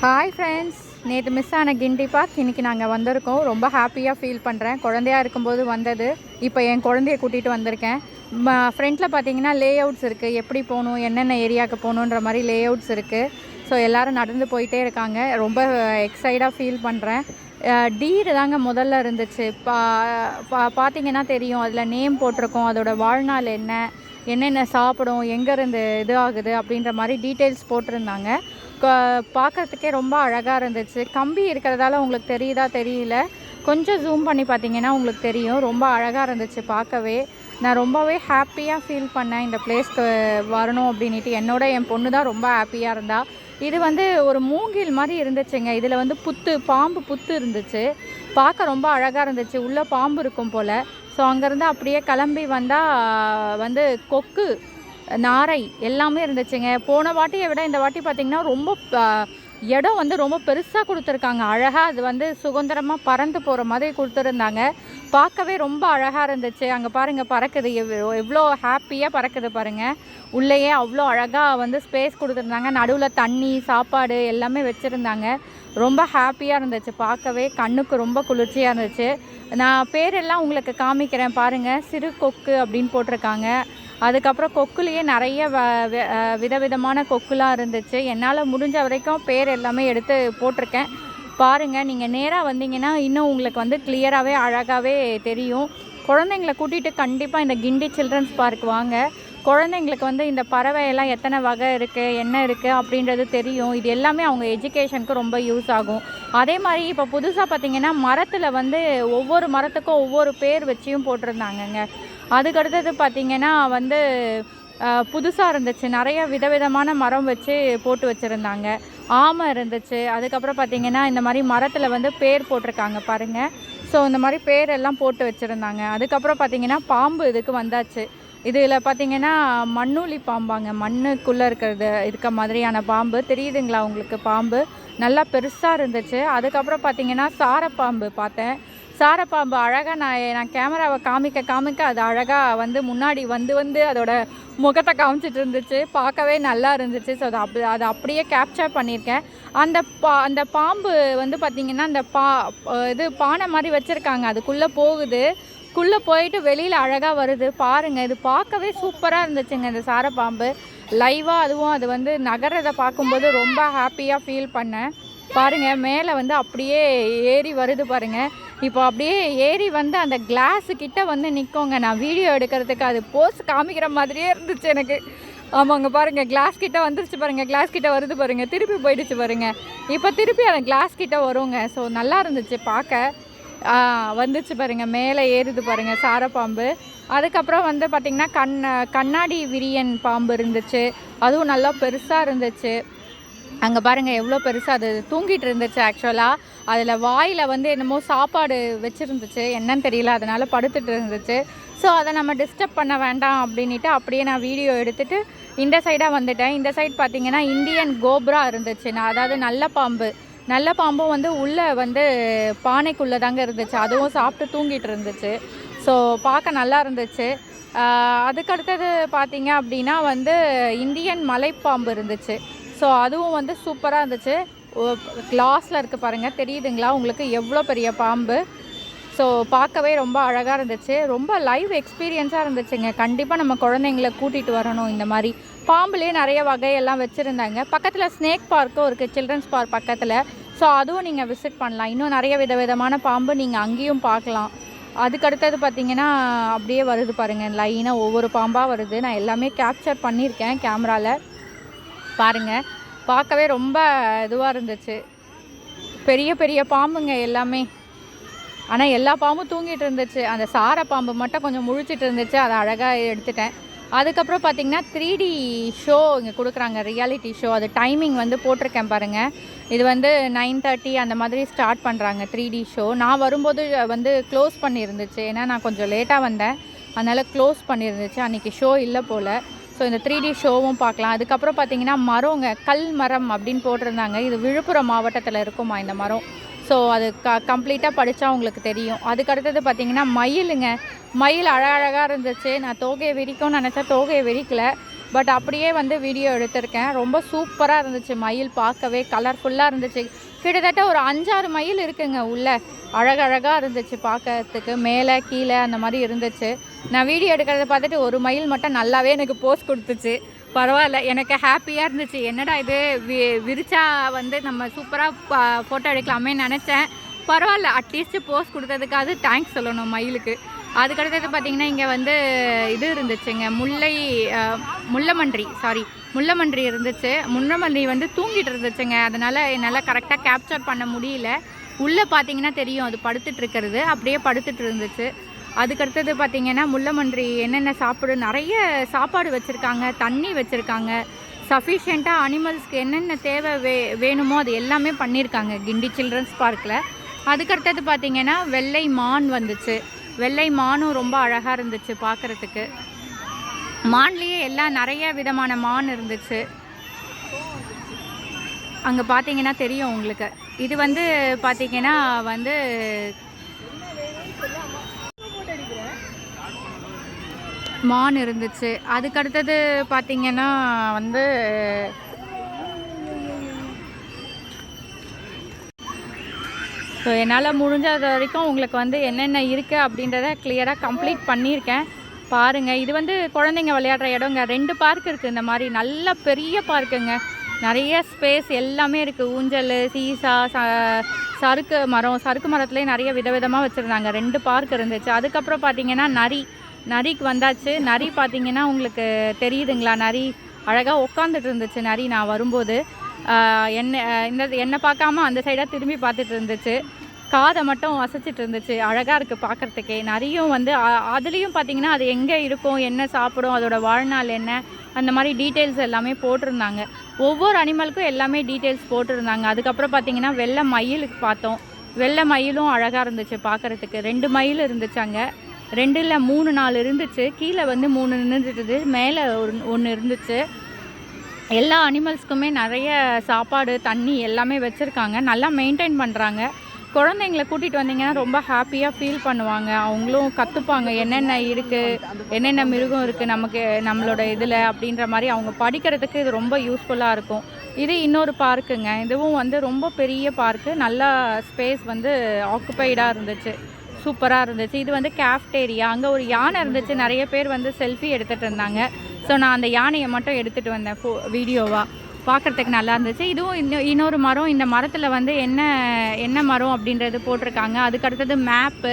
Hi friends, நேற்று miss ஆன கிண்டி park இன்றைக்கி நாங்கள் வந்திருக்கோம். ரொம்ப ஹாப்பியாக ஃபீல் பண்ணுறேன். குழந்தையா இருக்கும்போது வந்தது, இப்போ என் குழந்தைய கூட்டிகிட்டு வந்திருக்கேன். ஃப்ரண்ட்டில் பார்த்தீங்கன்னா லே அவுட்ஸ் இருக்குது, எப்படி போகணும், என்னென்ன ஏரியாவுக்கு போகணுன்ற மாதிரி லே அவுட்ஸ் இருக்குது. ஸோ எல்லோரும் நடந்து போயிட்டே இருக்காங்க. ரொம்ப எக்ஸைட்டாக ஃபீல் பண்ணுறேன். டீர் தாங்க முதல்ல இருந்துச்சு. பார்த்தீங்கன்னா தெரியும், அதில் நேம் போட்டிருக்கோம், அதோடய வாழ்நாள் என்ன, என்னென்ன சாப்பிடும், எங்கேருந்து இது ஆகுது அப்படின்ற மாதிரி டீட்டெயில்ஸ் போட்டிருந்தாங்க. பார்க்குறதுக்கே ரொம்ப அழகாக இருந்துச்சு. கம்பி இருக்கிறதால உங்களுக்கு தெரியுதா தெரியல, கொஞ்சம் ஜூம் பண்ணி பார்த்தீங்கன்னா உங்களுக்கு தெரியும். ரொம்ப அழகாக இருந்துச்சு பார்க்கவே. நான் ரொம்பவே ஹாப்பியாக ஃபீல் பண்ணேன் இந்த பிளேஸ்க்கு வரணும் அப்படின்ட்டு. என்னோட என் பொண்ணு தான் ரொம்ப ஹாப்பியாக இருந்தா. இது ஒரு மூங்கில் மாதிரி இருந்துச்சுங்க. இதில் பாம்பு புத்து இருந்துச்சு. பார்க்க ரொம்ப அழகாக இருந்துச்சு. உள்ளே பாம்பு இருக்கும் போல். ஸோ அங்கேருந்து அப்படியே கிளம்பி வந்தால் கொக்கு, நாரை எல்லாமே இருந்துச்சுங்க. போன வாட்டியை விட இந்த வாட்டி பார்த்திங்கன்னா ரொம்ப இடம் ரொம்ப பெருசாக கொடுத்துருக்காங்க. அழகாக அது சுதந்திரமாக பறந்து போகிற மாதிரி கொடுத்துருந்தாங்க. பார்க்கவே ரொம்ப அழகாக இருந்துச்சு. அங்கே பாருங்கள், பறக்குது, எவ்வளோ ஹாப்பியாக பறக்குது பாருங்கள். உள்ளேயே அவ்வளோ அழகாக ஸ்பேஸ் கொடுத்துருந்தாங்க. நடுவில் தண்ணி, சாப்பாடு எல்லாமே வச்சுருந்தாங்க. ரொம்ப ஹாப்பியாக இருந்துச்சு பார்க்கவே. கண்ணுக்கு ரொம்ப குளிர்ச்சியாக இருந்துச்சு. நான் பேரெல்லாம் உங்களுக்கு காமிக்கிறேன் பாருங்கள். சிறு கொக்கு அப்படின்னு போட்டிருக்காங்க. அதுக்கப்புறம் கொக்குலேயே நிறைய விதவிதமான கொக்குலாம் இருந்துச்சு. என்னால் முடிஞ்ச வரைக்கும் பேர் எல்லாமே எடுத்து போட்டிருக்கேன் பாருங்கள். நீங்கள் நேராக வந்தீங்கன்னா இன்னும் உங்களுக்கு கிளியராகவே அழகாகவே தெரியும். குழந்தைங்களை கூட்டிகிட்டு கண்டிப்பாக இந்த கிண்டி சில்ட்ரன்ஸ் பார்க் வாங்க. குழந்தைங்களுக்கு இந்த பறவையெல்லாம் எத்தனை வகை இருக்குது, என்ன இருக்குது அப்படின்றது தெரியும். இது எல்லாமே அவங்க எஜுகேஷனுக்கு ரொம்ப யூஸ் ஆகும். அதே மாதிரி இப்போ புதுசாக பார்த்திங்கன்னா மரத்தில் ஒவ்வொரு மரத்துக்கும் ஒவ்வொரு பேர் வச்சியும் போட்டிருந்தாங்கங்க. அதுக்கடுத்தது பார்த்திங்கன்னா புதுசாக இருந்துச்சு. நிறைய விதவிதமான மரம் வச்சு போட்டு வச்சுருந்தாங்க. ஆமை இருந்துச்சு. அதுக்கப்புறம் பார்த்திங்கன்னா இந்த மாதிரி மரத்தில் பேர் போட்டிருக்காங்க பாருங்கள். ஸோ இந்த மாதிரி பேரெல்லாம் போட்டு வச்சுருந்தாங்க. அதுக்கப்புறம் பார்த்திங்கன்னா பாம்பு இதுக்கு வந்தாச்சு. இதில் பார்த்திங்கன்னா மண்ணூலி பாம்பாங்க. மண்ணுக்குள்ளே இருக்க மாதிரியான பாம்பு தெரியுதுங்களா உங்களுக்கு? பாம்பு நல்லா பெருசாக இருந்துச்சு. அதுக்கப்புறம் பார்த்திங்கன்னா சாரப்பாம்பு பார்த்தேன். சாரப்பாம்பு அழகாக நான் கேமராவை காமிக்க அது அழகாக முன்னாடி அதோட முகத்தை காமிச்சிட்டு இருந்துச்சு. பார்க்கவே நல்லா இருந்துச்சு. ஸோ அதை அப்படியே கேப்சர் பண்ணியிருக்கேன். அந்த பாம்பு பார்த்திங்கன்னா அந்த பானை மாதிரி வச்சுருக்காங்க. அதுக்குள்ளே போகுது. போயிட்டு வெளியில் அழகாக வருது பாருங்கள். இது பார்க்கவே சூப்பராக இருந்துச்சுங்க இந்த சாரப்பாம்பு. லைவாக அதுவும் அது நகரத்தை பார்க்கும்போது ரொம்ப ஹாப்பியாக ஃபீல் பண்ணேன். பாருங்கள், மேலே அப்படியே ஏறி வருது பாருங்கள். இப்போ அப்படியே ஏறி அந்த கிளாஸுக்கிட்ட நிற்கோங்க. நான் வீடியோ எடுக்கிறதுக்கு அது போஸ் காமிக்கிற மாதிரியே இருந்துச்சு எனக்கு. ஆமாங்க, பாருங்கள், கிளாஸ் கிட்ட வந்துருச்சு பாருங்கள். கிளாஸ் கிட்ட வருது பாருங்கள். திருப்பி போயிடுச்சு பாருங்கள். இப்போ திருப்பி அந்த கிளாஸ் கிட்ட வருங்க. ஸோ நல்லா இருந்துச்சு பார்க்க. வந்துச்சு பாருங்கள், மேலே ஏறுது பாருங்கள் சாரப்பாம்பு. அதுக்கப்புறம் பார்த்திங்கன்னா கண்ணாடி விரியன் பாம்பு இருந்துச்சு. அதுவும் நல்லா பெருசாக இருந்துச்சு. அங்கே பாருங்கள் எவ்வளோ பெருசாக அது தூங்கிட்டு இருந்துச்சு. ஆக்சுவலாக அதில் வாயில் என்னமோ சாப்பாடு வச்சுருந்துச்சு, என்னன்னு தெரியல, அதனால் படுத்துட்டு இருந்துச்சு. ஸோ அதை நம்ம டிஸ்டர்ப் பண்ண வேண்டாம் அப்படின்ட்டு அப்படியே நான் வீடியோ எடுத்துகிட்டு இந்த சைடாக வந்துட்டேன். இந்த சைட் பார்த்திங்கன்னா இந்தியன் கோப்ரா இருந்துச்சு. அதாவது நல்ல பாம்பும் உள்ளே பானைக்குள்ளே தாங்க இருந்துச்சு. அதுவும் சாப்பிட்டு தூங்கிட்டு இருந்துச்சு. ஸோ பார்க்க நல்லா இருந்துச்சு. அதுக்கடுத்தது பார்த்திங்க அப்படின்னா இந்தியன் மலைப்பாம்பு இருந்துச்சு. ஸோ அதுவும் சூப்பராக இருந்துச்சு. கிளாஸில் இருக்குது பாருங்கள், தெரியுதுங்களா உங்களுக்கு எவ்வளோ பெரிய பாம்பு? ஸோ பார்க்கவே ரொம்ப அழகாக இருந்துச்சு. ரொம்ப லைவ் எக்ஸ்பீரியன்ஸாக இருந்துச்சுங்க. கண்டிப்பாக நம்ம குழந்தைங்கள கூட்டிகிட்டு வரணும். இந்த மாதிரி பாம்புலேயே நிறைய வகையெல்லாம் வச்சுருந்தாங்க. பக்கத்தில் ஸ்னேக் பார்க்கும் இருக்குது, சில்ட்ரன்ஸ் பார்க் பக்கத்தில். ஸோ அதுவும் நீங்கள் விசிட் பண்ணலாம். இன்னும் நிறைய விதவிதமான பாம்பு நீங்கள் அங்கேயும் பார்க்கலாம். அதுக்கடுத்தது பார்த்திங்கன்னா அப்படியே வருது பாருங்கள், லைனாக ஒவ்வொரு பாம்பாக வருது. நான் எல்லாமே கேப்சர் பண்ணியிருக்கேன் கேமராவில் பாருங்கள். பார்க்கவே ரொம்ப இதுவாக இருந்துச்சு. பெரிய பெரிய பாம்புங்க எல்லாமே. ஆனால் எல்லா பாம்பும் தூங்கிட்டு இருந்துச்சு. அந்த சார பாம்பு மட்டும் கொஞ்சம் முழிச்சிட்டு இருந்துச்சு. அதை அழகாக எடுத்துட்டேன். அதுக்கப்புறம் பார்த்திங்கன்னா 3D ஷோ இங்கே கொடுக்குறாங்க, ரியாலிட்டி ஷோ. அது டைமிங் போட்டிருக்கேன் பாருங்கள். இது 9:30 அந்த மாதிரி ஸ்டார்ட் பண்ணுறாங்க 3D ஷோ. நான் வரும்போது க்ளோஸ் பண்ணியிருந்துச்சு. ஏன்னா நான் கொஞ்சம் லேட்டாக வந்தேன், அதனால் க்ளோஸ் பண்ணியிருந்துச்சு. அன்றைக்கி ஷோ இல்லை போல். ஸோ இந்த 3D ஷோவும் பார்க்கலாம். அதுக்கப்புறம் பார்த்திங்கன்னா மரங்க, கல் மரம் அப்படின்னு போட்டிருந்தாங்க. இது விழுப்புரம் மாவட்டத்தில் இருக்குமா இந்த மரம். ஸோ அது கம்ப்ளீட்டாக படித்தா உங்களுக்கு தெரியும். அதுக்கடுத்தது பார்த்திங்கன்னா மயிலுங்க. மயில் அழகழகாக இருந்துச்சு. நான் தோகையை விரிக்கும்னு நினச்சா தோகையை விரிக்கலை. பட் அப்படியே வந்து வீடியோ எடுத்திருக்கேன். ரொம்ப சூப்பராக இருந்துச்சு. மயில் பார்க்கவே கலர்ஃபுல்லாக இருந்துச்சு. கிட்டத்தட்ட ஒரு 5-6 மயில் இருக்குங்க உள்ளே. அழகழகாக இருந்துச்சு பார்க்கறதுக்கு. மேலே கீழே அந்த மாதிரி இருந்துச்சு. நான் வீடியோ எடுக்கிறத பார்த்துட்டு ஒரு மயில் மட்டும் நல்லாவே எனக்கு போஸ் கொடுத்துச்சு. பரவாயில்ல, எனக்கு ஹாப்பியாக இருந்துச்சு. என்னடா இது விரிச்சா வந்து நம்ம சூப்பராக ஃபோட்டோ எடுக்கலாமே நினச்சேன். பரவாயில்ல, அட்லீஸ்ட் போஸ் கொடுத்ததுக்காவது தேங்க்ஸ் சொல்லணும் மயிலுக்கு. அதுக்கடுத்தது பார்த்திங்கன்னா இங்கே வந்து இது இருந்துச்சுங்க, முள்ளமன்றி இருந்துச்சு. முள்ளமன்றி வந்து தூங்கிட்டு இருந்துச்சுங்க. அதனால் என்னால் கரெக்டாக கேப்சர் பண்ண முடியல. உள்ளே பார்த்திங்கன்னா தெரியும் அது படுத்துட்டு இருக்கிறது. அப்படியே படுத்துட்டு இருந்துச்சு. அதுக்கடுத்தது பார்த்திங்கன்னா முள்ளமன்றி என்னென்ன நிறைய சாப்பாடு வச்சுருக்காங்க, தண்ணி வச்சுருக்காங்க. சஃபிஷியண்ட்டாக அனிமல்ஸ்க்கு என்னென்ன தேவை வேணுமோ அது எல்லாமே பண்ணியிருக்காங்க கிண்டி சில்ட்ரன்ஸ் பார்க்கில். அதுக்கடுத்தது பார்த்திங்கன்னா வெள்ளை மான் வந்துச்சு. வெள்ளை மானும் ரொம்ப அழகாக இருந்துச்சு பார்க்குறதுக்கு. மான்லேயே எல்லாம் நிறைய விதமான மான் இருந்துச்சு. அங்கே பார்த்தீங்கன்னா தெரியும் உங்களுக்கு. இது வந்து பார்த்தீங்கன்னா வந்து மான் இருந்துச்சு. அதுக்கடுத்தது பார்த்தீங்கன்னா வந்து ஸோ என்னால் முடிஞ்சது வரைக்கும் உங்களுக்கு வந்து என்னென்ன இருக்குது அப்படின்றத கிளியராக கம்ப்ளீட் பண்ணியிருக்கேன். பாருங்கள், இது வந்து குழந்தைங்க விளையாடுற இடங்க. 2 பார்க் இருக்குது. இந்த மாதிரி நல்ல பெரிய பார்க்குங்க. நிறைய ஸ்பேஸ் எல்லாமே இருக்குது. ஊஞ்சல், சீசா, சறுக்கு மரத்துலேயே நிறைய விதவிதமாக வச்சுருந்தாங்க. 2 பார்க் இருந்துச்சு. அதுக்கப்புறம் பார்த்திங்கன்னா நரிக்கு வந்தாச்சு. நரி பார்த்திங்கன்னா உங்களுக்கு தெரியுதுங்களா? நரி அழகாக உட்காந்துட்டு இருந்துச்சு. நரி நான் வரும்போது என்னை பார்க்காம அந்த சைடாக திரும்பி பார்த்துட்டு இருந்துச்சு. காதை மட்டும் அசைச்சிட்டு இருந்துச்சு. அழகாக இருக்குது பார்க்குறதுக்கே. நரியும் வந்து அதுலேயும் பார்த்திங்கன்னா அது எங்கே இருக்கும், என்ன சாப்பிடும், அதோட வாழ்நாள் என்ன, அந்த மாதிரி டீட்டெயில்ஸ் எல்லாமே போட்டிருந்தாங்க. ஒவ்வொரு அனிமலுக்கும் எல்லாமே டீட்டெயில்ஸ் போட்டிருந்தாங்க. அதுக்கப்புறம் பார்த்திங்கன்னா வெள்ளை மயிலுக்கு பார்த்தோம். வெள்ளை மயிலும் அழகாக இருந்துச்சு பார்க்குறதுக்கு. 2 மயில் இருந்துச்சு அங்கே. 2 இல்லை 3-4 இருந்துச்சு. கீழே வந்து 3 நின்றுட்டுது, மேலே 1 இருந்துச்சு. எல்லா அனிமல்ஸ்க்குமே நிறைய சாப்பாடு, தண்ணி எல்லாமே வச்சுருக்காங்க. நல்லா மெயின்டைன் பண்ணுறாங்க. குழந்தைங்களை கூட்டிகிட்டு வந்தீங்கன்னா ரொம்ப ஹாப்பியாக ஃபீல் பண்ணுவாங்க. அவங்களும் கற்றுப்பாங்க என்னென்ன இருக்குது, என்னென்ன மிருகம் இருக்குது நம்மளோட இதில் அப்படின்ற மாதிரி. அவங்க படிக்கிறதுக்கு இது ரொம்ப யூஸ்ஃபுல்லாக இருக்கும். இது இன்னொரு பார்க்குங்க. இதுவும் வந்து ரொம்ப பெரிய பார்க்கு. நல்லா ஸ்பேஸ் வந்து ஆக்குப்பைடாக இருந்துச்சு. சூப்பராக இருந்துச்சு. இது வந்து கேஃப்டேரியா. அங்கே ஒரு யானை இருந்துச்சு. நிறைய பேர் வந்து செல்ஃபி எடுத்துகிட்டு இருந்தாங்க. ஸோ நான் அந்த யானையை மட்டும் எடுத்துகிட்டு வந்தேன் வீடியோவாக. பார்க்குறதுக்கு நல்லா இருந்துச்சு. இதுவும் இன்னொரு மரம். இந்த மரத்தில் வந்து என்ன மரம் அப்படின்றது போட்டிருக்காங்க. அதுக்கடுத்தது மேப்பு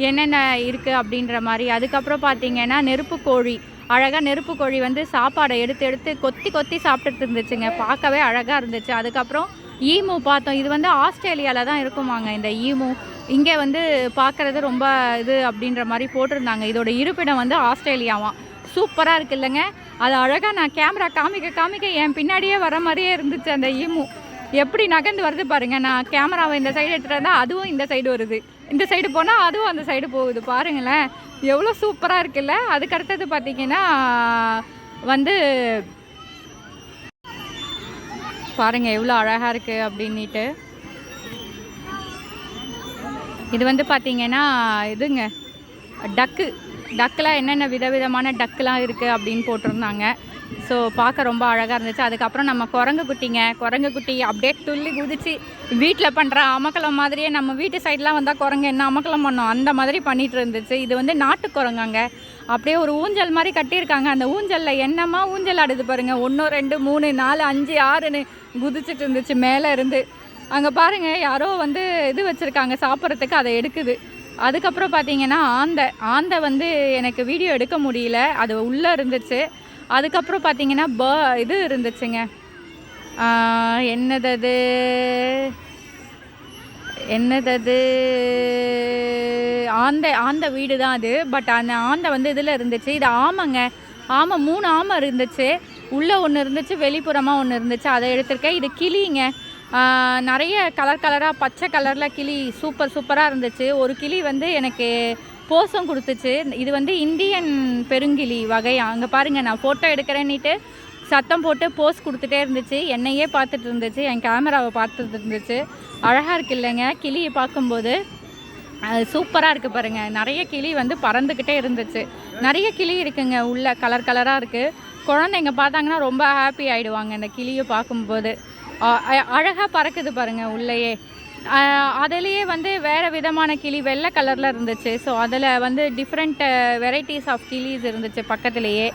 என்னென்ன இருக்குது அப்படின்ற மாதிரி. அதுக்கப்புறம் பார்த்திங்கன்னா நெருப்பு கோழி. அழகாக நெருப்பு கோழி வந்து சாப்பாடை எடுத்து கொத்தி சாப்பிட்டுட்டு இருந்துச்சுங்க. பார்க்கவே அழகாக இருந்துச்சு. அதுக்கப்புறம் ஈமு பார்த்தோம். இது வந்து ஆஸ்திரேலியாவில் தான் இருக்குமாங்க இந்த ஈமு. இங்கே வந்து பார்க்குறது ரொம்ப இது அப்படின்ற மாதிரி போட்டிருந்தாங்க. இதோட இருப்பிடம் வந்து ஆஸ்திரேலியாவாம். சூப்பராக இருக்குது இல்லைங்க? அது அழகாக நான் கேமரா காமிக்க என் பின்னாடியே வர மாதிரியே இருந்துச்சு. அந்த ஈமு எப்படி நகர்ந்து வருது பாருங்கள். நான் கேமராவை இந்த சைடு எடுத்துகிட்டு வந்தால் அதுவும் இந்த சைடு வருது, இந்த சைடு போனால் அதுவும் அந்த சைடு போகுது. பாருங்களேன், எவ்வளோ சூப்பராக இருக்குல்ல? அதுக்கடுத்தது பார்த்திங்கன்னா வந்து பாருங்கள் எவ்வளோ அழகாக இருக்குது அப்படின்ட்டு. இது வந்து பார்த்திங்கன்னா இதுங்க டக்குலாம் என்னென்ன விதவிதமான டக்குலாம் இருக்குது அப்படின்னு போட்டிருந்தாங்க. ஸோ பார்க்க ரொம்ப அழகாக இருந்துச்சு. அதுக்கப்புறம் நம்ம குரங்கு குட்டி அப்படியே துள்ளி குதிச்சு வீட்டில் பண்ணுற அமக்கலம் மாதிரியே நம்ம வீட்டு சைட்லாம் வந்தால் குரங்கு என்ன அமக்கலம் பண்ணோம் அந்த மாதிரி பண்ணிகிட்டு இருந்துச்சு. இது வந்து நாட்டு குரங்காங்க. அப்படியே ஒரு ஊஞ்சல் மாதிரி கட்டியிருக்காங்க. அந்த ஊஞ்சலில் என்னமா ஊஞ்சல் ஆடுது பாருங்கள். 1 2 3 4 5 6ன்னு குதிச்சுட்டு இருந்துச்சு மேலே இருந்து. அங்கே பாருங்கள் யாரோ வந்து இது வச்சுருக்காங்க சாப்பிட்றதுக்கு, அதை எடுக்குது. அதுக்கப்புறம் பார்த்திங்கன்னா ஆந்தை வந்து எனக்கு வீடியோ எடுக்க முடியல, அது உள்ளே இருந்துச்சு. அதுக்கப்புறம் பார்த்திங்கன்னா இது இருந்துச்சுங்க. என்னது ஆந்தை வீடு தான் அது. பட் அந்த ஆந்தை வந்து இதில் இருந்துச்சு. இது ஆமை 3 ஆமை இருந்துச்சு. உள்ளே ஒன்று இருந்துச்சு, வெளிப்புறமாக ஒன்று இருந்துச்சு. அதை எடுத்திருக்கேன். இது கிளிங்க. நிறைய கலராக பச்சை கலரில் கிளி சூப்பராக இருந்துச்சு. ஒரு கிளி வந்து எனக்கு போஸும் கொடுத்துச்சு. இது வந்து இந்தியன் பெருங்கிளி வகை. அங்கே பாருங்கள், நான் ஃபோட்டோ எடுக்கிறேன்னிட்டு சத்தம் போட்டு போஸ் கொடுத்துட்டே இருந்துச்சு. என்னையே பார்த்துட்டு இருந்துச்சு, என் கேமராவை பார்த்துட்டு இருந்துச்சு. அழகாக இருக்கு இல்லைங்க கிளியை பார்க்கும்போது? அது சூப்பராக இருக்குது பாருங்கள். நிறைய கிளி வந்து பறந்துக்கிட்டே இருந்துச்சு. நிறைய கிளி இருக்குங்க உள்ளே, கலராக இருக்குது. குழந்தைங்க பார்த்தாங்கன்னா ரொம்ப ஹாப்பி ஆகிடுவாங்க இந்த கிளியை பார்க்கும்போது. அழகாக பறக்குது பாருங்கள் உள்ளேயே. அதுலேயே வந்து வேறு விதமான கிளி வெள்ளை கலரில் இருந்துச்சு. ஸோ அதில் வந்து டிஃப்ரெண்ட் வெரைட்டிஸ் ஆஃப் கிளிஸ் இருந்துச்சு பக்கத்துலேயே.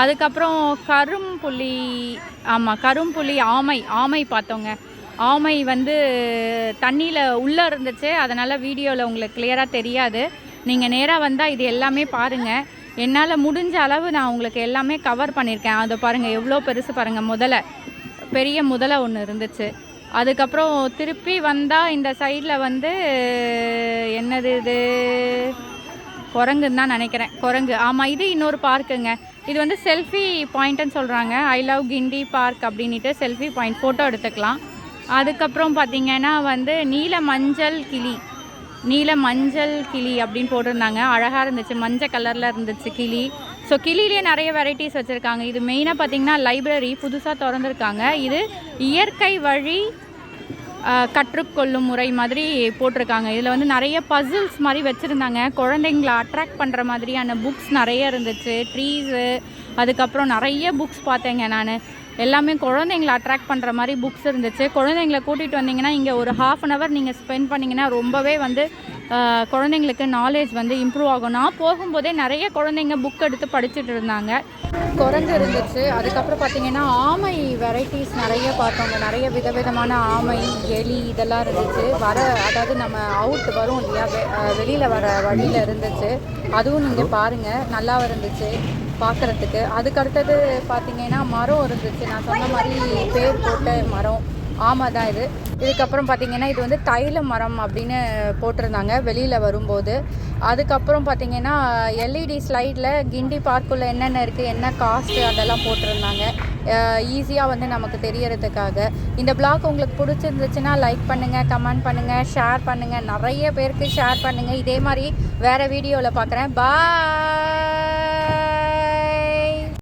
அதுக்கப்புறம் கரும்புலி, கரும்புலி, ஆமை பார்த்தோங்க. ஆமை வந்து தண்ணியில் உள்ளே இருந்துச்சு, அதனால் வீடியோவில் உங்களுக்கு கிளியராக தெரியாது. நீங்கள் நேராக வந்தால் இது எல்லாமே பாருங்கள். என்னால் முடிஞ்ச அளவு நான் உங்களுக்கு எல்லாமே கவர் பண்ணியிருக்கேன். அதை பாருங்கள் எவ்வளோ பெருசு பாருங்கள். பெரிய முதலை ஒன்று இருந்துச்சு. அதுக்கப்புறம் திருப்பி வந்தால் இந்த சைடில் வந்து என்னது இது, குரங்குன்னு தான் நினைக்கிறேன். குரங்கு, ஆமாம், இது இன்னொரு பார்க்குங்க. இது வந்து செல்ஃபி பாயிண்ட்டுன்னு சொல்கிறாங்க. ஐ லவ் கிண்டி பார்க் அப்படின்ட்டு செல்ஃபி பாயிண்ட், ஃபோட்டோ எடுத்துக்கலாம். அதுக்கப்புறம் பார்த்திங்கன்னா வந்து நீல மஞ்சள் கிளி அப்படின்னு போட்டிருந்தாங்க. அழகாக இருந்துச்சு, மஞ்சள் கலரில் இருந்துச்சு கிளி. ஸோ கிளியிலே நிறைய வெரைட்டிஸ் வச்சுருக்காங்க. இது மெயினாக பார்த்திங்கன்னா லைப்ரரி புதுசாக திறந்துருக்காங்க. இது இயற்கை வழி கற்றுக்கொள்ளும் முறை மாதிரி போட்டிருக்காங்க. இதில் வந்து நிறைய பசில்ஸ் மாதிரி வச்சுருந்தாங்க. குழந்தைங்களை அட்ராக்ட் பண்ணுற மாதிரியான புக்ஸ் நிறைய இருந்துச்சு. ட்ரீஸு, அதுக்கப்புறம் நிறைய புக்ஸ் பார்த்தேங்க நான். எல்லாமே குழந்தைங்களை அட்ராக்ட் பண்ணுற மாதிரி புக்ஸ் இருந்துச்சு. குழந்தைங்களை கூட்டிகிட்டு வந்தீங்கன்னா இங்கே ஒரு 1/2 hour நீங்கள் ஸ்பெண்ட் பண்ணிங்கன்னா ரொம்பவே வந்து குழந்தைங்களுக்கு நாலேஜ் வந்து இம்ப்ரூவ் ஆகும். நான் போகும்போதே நிறைய குழந்தைங்க புக் எடுத்து படிச்சுட்டு இருந்தாங்க. குரங்கு இருந்துச்சு. அதுக்கப்புறம் பார்த்திங்கன்னா ஆமை வெரைட்டிஸ் நிறைய பார்த்தோங்க. நிறைய விதவிதமான ஆமை, எலி இதெல்லாம் இருந்துச்சு. அதாவது நம்ம அவுட் வரும் இல்லையா, வெளியில் வர வழியில் இருந்துச்சு. அதுவும் நீங்கள் பாருங்கள், நல்லா இருந்துச்சு பார்க்குறதுக்கு. அதுக்கடுத்தது பார்த்திங்கன்னா மரம் இருந்துச்சு. நான் சொன்ன மாதிரி பேர் போட்ட மரம் ஆமாம் தான் இது. இதுக்கப்புறம் பார்த்திங்கன்னா இது வந்து தைல மரம் அப்படின்னு போட்டிருந்தாங்க வெளியில் வரும்போது. அதுக்கப்புறம் பார்த்திங்கன்னா எல்இடி ஸ்லைடில் கிண்டி பார்க்குள்ளே என்னென்ன இருக்குது, என்ன காஸ்ட்டு அதெல்லாம் போட்டிருந்தாங்க. ஈஸியாக வந்து நமக்கு தெரியறதுக்காக. இந்த பிளாக் உங்களுக்கு பிடிச்சிருந்துச்சுன்னா லைக் பண்ணுங்கள், கமெண்ட் பண்ணுங்கள், ஷேர் பண்ணுங்கள், நிறைய பேருக்கு ஷேர் பண்ணுங்கள். இதே மாதிரி வேறு வீடியோவில் பார்க்குறேன். பாய்.